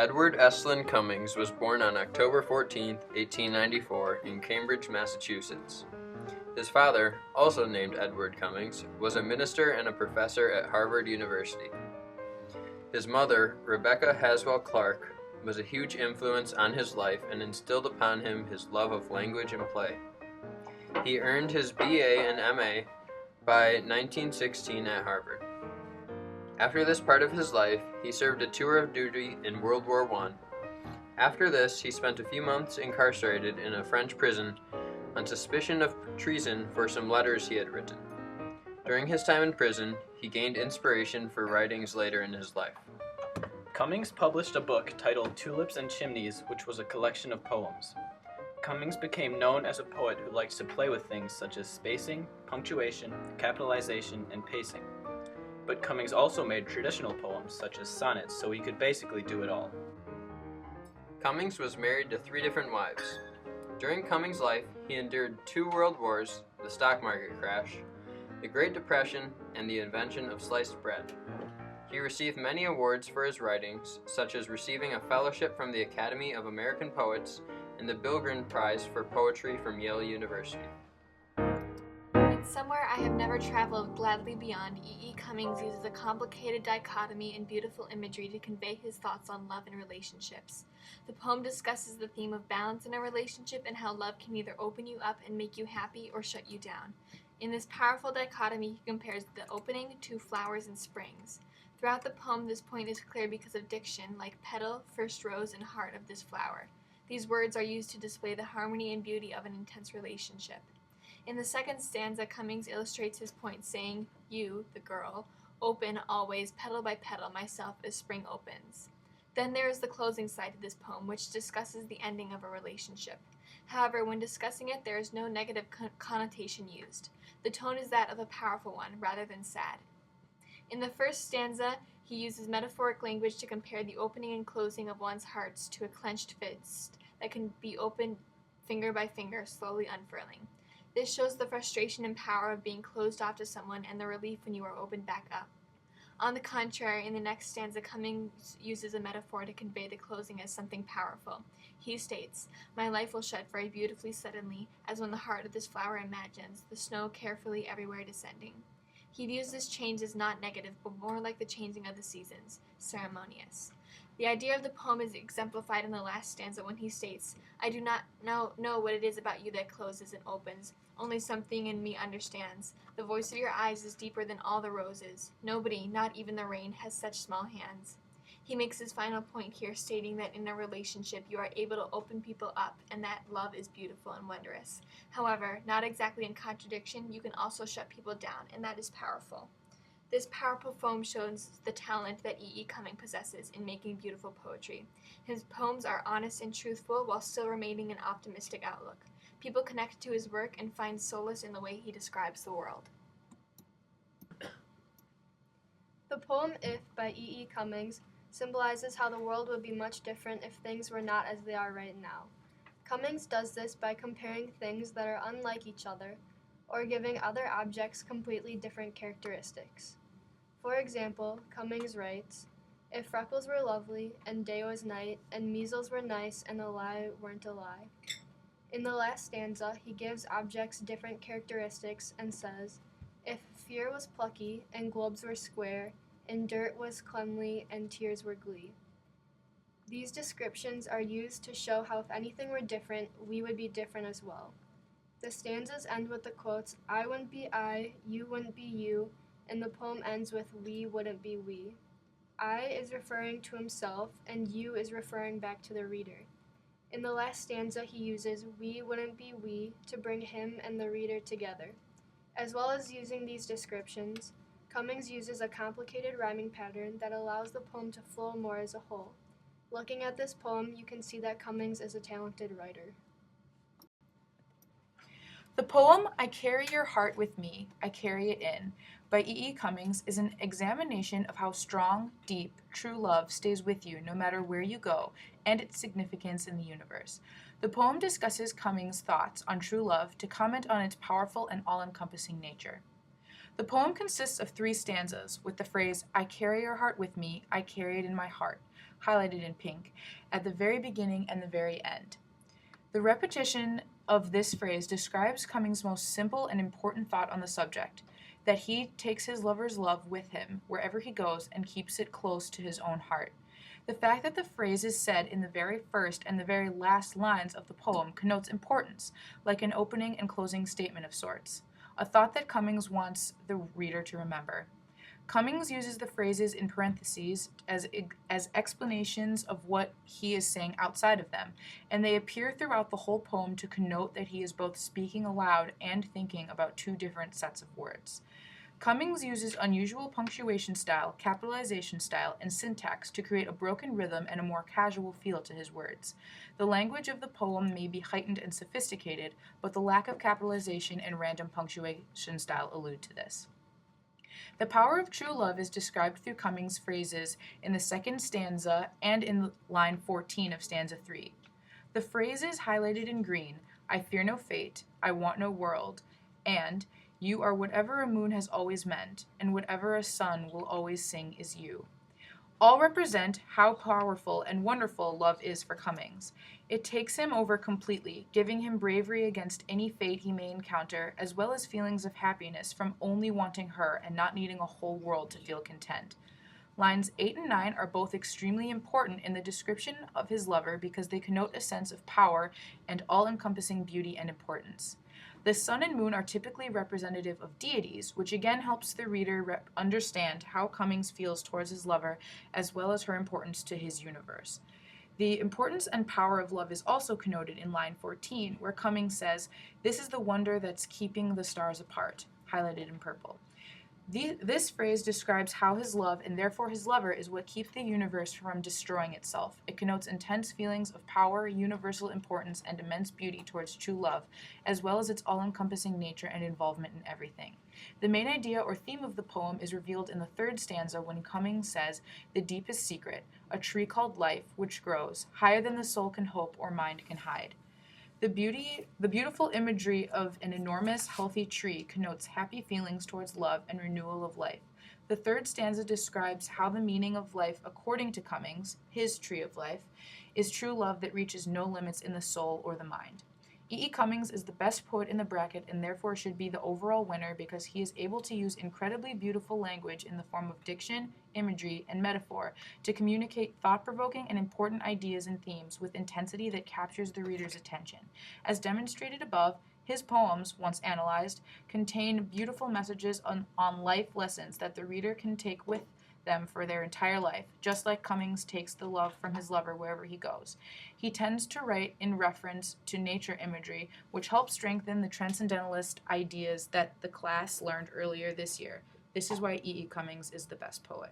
Edward Estlin Cummings was born on October 14, 1894, in Cambridge, Massachusetts. His father, also named Edward Cummings, was a minister and a professor at Harvard University. His mother, Rebecca Haswell Clark, was a huge influence on his life and instilled upon him his love of language and play. He earned his BA and MA by 1916 at Harvard. After this part of his life, he served a tour of duty in World War I. After this, he spent a few months incarcerated in a French prison on suspicion of treason for some letters he had written. During his time in prison, he gained inspiration for writings later in his life. Cummings published a book titled Tulips and Chimneys, which was a collection of poems. Cummings became known as a poet who liked to play with things such as spacing, punctuation, capitalization, and pacing. But Cummings also made traditional poems such as sonnets, so he could basically do it all. Cummings was married to 3 different wives. During Cummings' life, he endured 2 world wars, the stock market crash, the Great Depression, and the invention of sliced bread. He received many awards for his writings, such as receiving a fellowship from the Academy of American Poets and the Bilgren Prize for Poetry from Yale University. Somewhere I have never traveled gladly beyond, E. Cummings uses a complicated dichotomy and beautiful imagery to convey his thoughts on love and relationships. The poem discusses the theme of balance in a relationship and how love can either open you up and make you happy or shut you down. In this powerful dichotomy, he compares the opening to flowers and springs. Throughout the poem, this point is clear because of diction, like petal, first rose, and heart of this flower. These words are used to display the harmony and beauty of an intense relationship. In the second stanza, Cummings illustrates his point, saying, "You, the girl, open always, petal by petal, myself as spring opens." Then there is the closing side of this poem, which discusses the ending of a relationship. However, when discussing it, there is no negative connotation used. The tone is that of a powerful one, rather than sad. In the first stanza, he uses metaphoric language to compare the opening and closing of one's hearts to a clenched fist that can be opened finger by finger, slowly unfurling. This shows the frustration and power of being closed off to someone and the relief when you are opened back up. On the contrary, in the next stanza, Cummings uses a metaphor to convey the closing as something powerful. He states, "My life will shut very beautifully suddenly, as when the heart of this flower imagines, the snow carefully everywhere descending." He views this change as not negative, but more like the changing of the seasons, ceremonious. The idea of the poem is exemplified in the last stanza when he states, "I do not know what it is about you that closes and opens. Only something in me understands. The voice of your eyes is deeper than all the roses. Nobody, not even the rain, has such small hands." He makes his final point here, stating that in a relationship you are able to open people up and that love is beautiful and wondrous. However, not exactly in contradiction, you can also shut people down, and that is powerful. This powerful poem shows the talent that E. Cummings possesses in making beautiful poetry. His poems are honest and truthful while still remaining an optimistic outlook. People connect to his work and find solace in the way he describes the world. The poem If by E. Cummings symbolizes how the world would be much different if things were not as they are right now. Cummings does this by comparing things that are unlike each other or giving other objects completely different characteristics. For example, Cummings writes, "If freckles were lovely, and day was night, and measles were nice, and a lie weren't a lie." In the last stanza, he gives objects different characteristics and says, "If fear was plucky, and globes were square, and dirt was cleanly, and tears were glee." These descriptions are used to show how if anything were different, we would be different as well. The stanzas end with the quotes, "I wouldn't be I, you wouldn't be you," and the poem ends with "we wouldn't be we." I is referring to himself, and you is referring back to the reader. In the last stanza, he uses "we wouldn't be we" to bring him and the reader together. As well as using these descriptions, Cummings uses a complicated rhyming pattern that allows the poem to flow more as a whole. Looking at this poem, you can see that Cummings is a talented writer. The poem I Carry Your Heart With Me, I Carry It In by E. Cummings is an examination of how strong, deep, true love stays with you no matter where you go and its significance in the universe. The poem discusses Cummings' thoughts on true love to comment on its powerful and all-encompassing nature. The poem consists of 3 stanzas with the phrase, "I carry your heart with me, I carry it in my heart," highlighted in pink, at the very beginning and the very end. The repetition of this phrase describes Cummings' most simple and important thought on the subject, that he takes his lover's love with him wherever he goes and keeps it close to his own heart. The fact that the phrase is said in the very first and the very last lines of the poem connotes importance, like an opening and closing statement of sorts, a thought that Cummings wants the reader to remember. Cummings uses the phrases in parentheses as explanations of what he is saying outside of them, and they appear throughout the whole poem to connote that he is both speaking aloud and thinking about two different sets of words. Cummings uses unusual punctuation style, capitalization style, and syntax to create a broken rhythm and a more casual feel to his words. The language of the poem may be heightened and sophisticated, but the lack of capitalization and random punctuation style allude to this. The power of true love is described through Cummings' phrases in the second stanza and in line 14 of stanza 3. The phrases highlighted in green, I fear no fate, I want no world, and you are whatever a moon has always meant, and whatever a sun will always sing is you, all represent how powerful and wonderful love is for Cummings. It takes him over completely, giving him bravery against any fate he may encounter, as well as feelings of happiness from only wanting her and not needing a whole world to feel content. Lines 8 and 9 are both extremely important in the description of his lover because they connote a sense of power and all-encompassing beauty and importance. The sun and moon are typically representative of deities, which again helps the reader understand how Cummings feels towards his lover, as well as her importance to his universe. The importance and power of love is also connoted in line 14, where Cummings says, "This is the wonder that's keeping the stars apart," highlighted in purple. This phrase describes how his love, and therefore his lover, is what keeps the universe from destroying itself. It connotes intense feelings of power, universal importance, and immense beauty towards true love, as well as its all-encompassing nature and involvement in everything. The main idea or theme of the poem is revealed in the third stanza when Cummings says, "The deepest secret, a tree called life, which grows higher than the soul can hope or mind can hide." The beautiful imagery of an enormous, healthy tree connotes happy feelings towards love and renewal of life. The third stanza describes how the meaning of life, according to Cummings, his tree of life, is true love that reaches no limits in the soul or the mind. E. Cummings is the best poet in the bracket and therefore should be the overall winner because he is able to use incredibly beautiful language in the form of diction, imagery, and metaphor to communicate thought-provoking and important ideas and themes with intensity that captures the reader's attention. As demonstrated above, his poems, once analyzed, contain beautiful messages on life lessons that the reader can take with them for their entire life, just like Cummings takes the love from his lover wherever he goes. He tends to write in reference to nature imagery, which helps strengthen the transcendentalist ideas that the class learned earlier this year. This is why E. Cummings is the best poet.